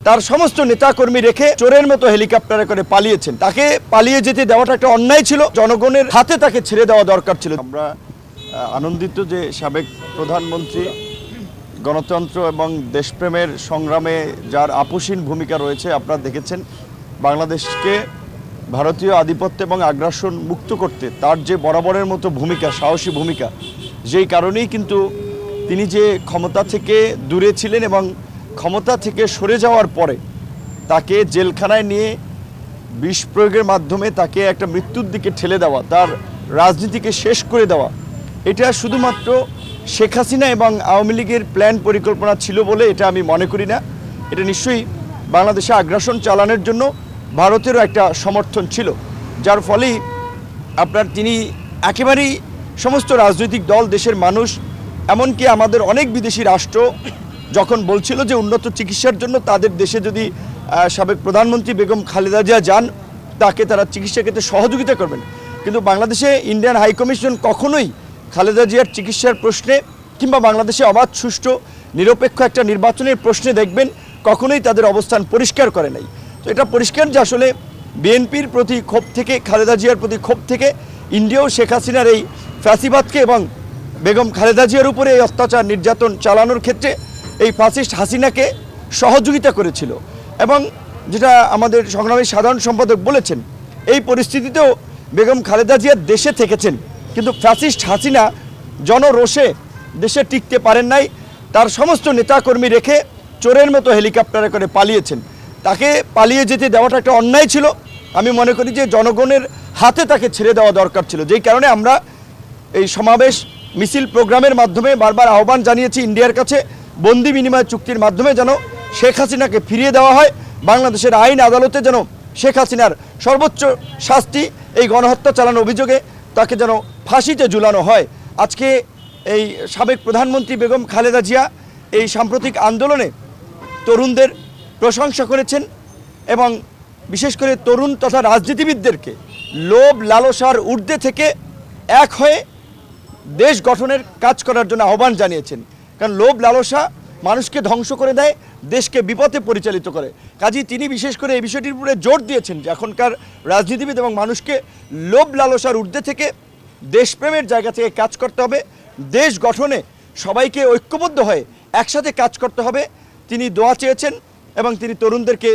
তার সমস্ত নেতাকর্মী রেখে চোরের মতো হেলিকপ্টারে করে পালিয়েছেন। তাকে পালিয়ে যেতে দেওয়াটা একটা অন্যায় ছিল, জনগণের হাতে তাকে ছেড়ে দেওয়া দরকার ছিল। আমরা আনন্দিত যে সাবেক প্রধানমন্ত্রী গণতন্ত্র এবং দেশপ্রেমের সংগ্রামে যার আপোষহীন ভূমিকা রয়েছে। আপনারা দেখেছেন বাংলাদেশকে ভারতীয় আধিপত্য এবং আগ্রাসন মুক্ত করতে তার যে বরাবরের মতো ভূমিকা, সাহসী ভূমিকা, যেই কারণেই কিন্তু তিনি যে ক্ষমতা থেকে দূরে ছিলেন এবং ক্ষমতা থেকে সরে যাওয়ার পরে তাকে জেলখানায় নিয়ে বিষ প্রয়োগের মাধ্যমে তাকে একটা মৃত্যুর দিকে ঠেলে দেওয়া, তার রাজনীতিকে শেষ করে দেওয়া, এটা শুধুমাত্র শেখ হাসিনা এবং আওয়ামী লীগের প্ল্যান পরিকল্পনা ছিল বলে এটা আমি মনে করি না। এটা নিশ্চয়ই বাংলাদেশে আগ্রাসন চালানোর জন্য ভারতেরও একটা সমর্থন ছিল, যার ফলেই তিনি একেবারেই সমস্ত রাজনৈতিক দল, দেশের মানুষ, এমনকি আমাদের অনেক বিদেশি রাষ্ট্র যখন বলছিল যে উন্নত চিকিৎসার জন্য তাদের দেশে যদি সাবেক প্রধানমন্ত্রী বেগম খালেদা জিয়া যান তাকে তারা চিকিৎসা ক্ষেত্রে সহযোগিতা করবেন, কিন্তু বাংলাদেশে ইন্ডিয়ান হাইকমিশন কখনোই খালেদা জিয়ার চিকিৎসার প্রশ্নে কিংবা বাংলাদেশে অবাধ, সুষ্ঠু, নিরপেক্ষ একটা নির্বাচনের প্রশ্নে দেখবেন কখনোই তাদের অবস্থান পরিষ্কার করে নাই। তো এটা পরিষ্কার যে আসলে বিএনপির প্রতি ক্ষোভ থেকে, খালেদা জিয়ার প্রতি ক্ষোভ থেকে ইন্ডিয়াও শেখ হাসিনার এই ফ্যাসিবাদকে এবং বেগম খালেদা জিয়ার উপরে এই অত্যাচার নির্যাতন চালানোর ক্ষেত্রে এই ফ্যাসিস্ট হাসিনাকে সহযোগিতা করেছিল। এবং যেটা আমাদের সংগ্রামী সাধারণ সম্পাদক বলেছেন, এই পরিস্থিতিতেও বেগম খালেদা জিয়া দেশে থেকেছেন, কিন্তু ফ্যাসিস্ট হাসিনা জনরোষে দেশে টিকতে পারেন নাই। তার সমস্ত নেতাকর্মী রেখে চোরের মতো হেলিকপ্টারে করে পালিয়েছেন। তাকে পালিয়ে যেতে দেওয়াটা একটা অন্যায় ছিল। আমি মনে করি যে জনগণের হাতে তাকে ছেড়ে দেওয়া দরকার ছিল, যেই কারণে আমরা এই সমাবেশ, মিছিল, প্রোগ্রামের মাধ্যমে বারবার আহ্বান জানিয়েছি ইন্ডিয়ার কাছে বন্দি বিনিময় চুক্তির মাধ্যমে যেন শেখ হাসিনাকে ফিরিয়ে দেওয়া হয়, বাংলাদেশের আইন আদালতে যেন শেখ হাসিনার সর্বোচ্চ শাস্তি, এই গণহত্যা চালানো অভিযোগে তাকে যেন ফাঁসিতে ঝুলানো হয়। আজকে এই সাবেক প্রধানমন্ত্রী বেগম খালেদা জিয়া এই সাম্প্রতিক আন্দোলনে তরুণদের প্রশংসা করেছেন এবং বিশেষ করে তরুণ তথা রাজনীতিবিদদেরকে লোভ লালসার ঊর্ধ্বে থেকে এক হয়ে দেশ গঠনের কাজ করার জন্য আহ্বান জানিয়েছেন। কারণ লোভ লালসা মানুষকে ধ্বংস করে দেয়, দেশকে বিপথে পরিচালিত করে। কাজেই তিনি বিশেষ করে এই বিষয়টির উপরে জোর দিয়েছেন যে এখনকার রাজনীতিবিদ এবং মানুষকে লোভ লালসার ঊর্ধ্বে থেকে দেশপ্রেমের জায়গা থেকে কাজ করতে হবে, দেশ গঠনে সবাইকে ঐক্যবদ্ধ হয়ে একসাথে কাজ করতে হবে। তিনি দোয়া চেয়েছেন এবং তিনি তরুণদেরকে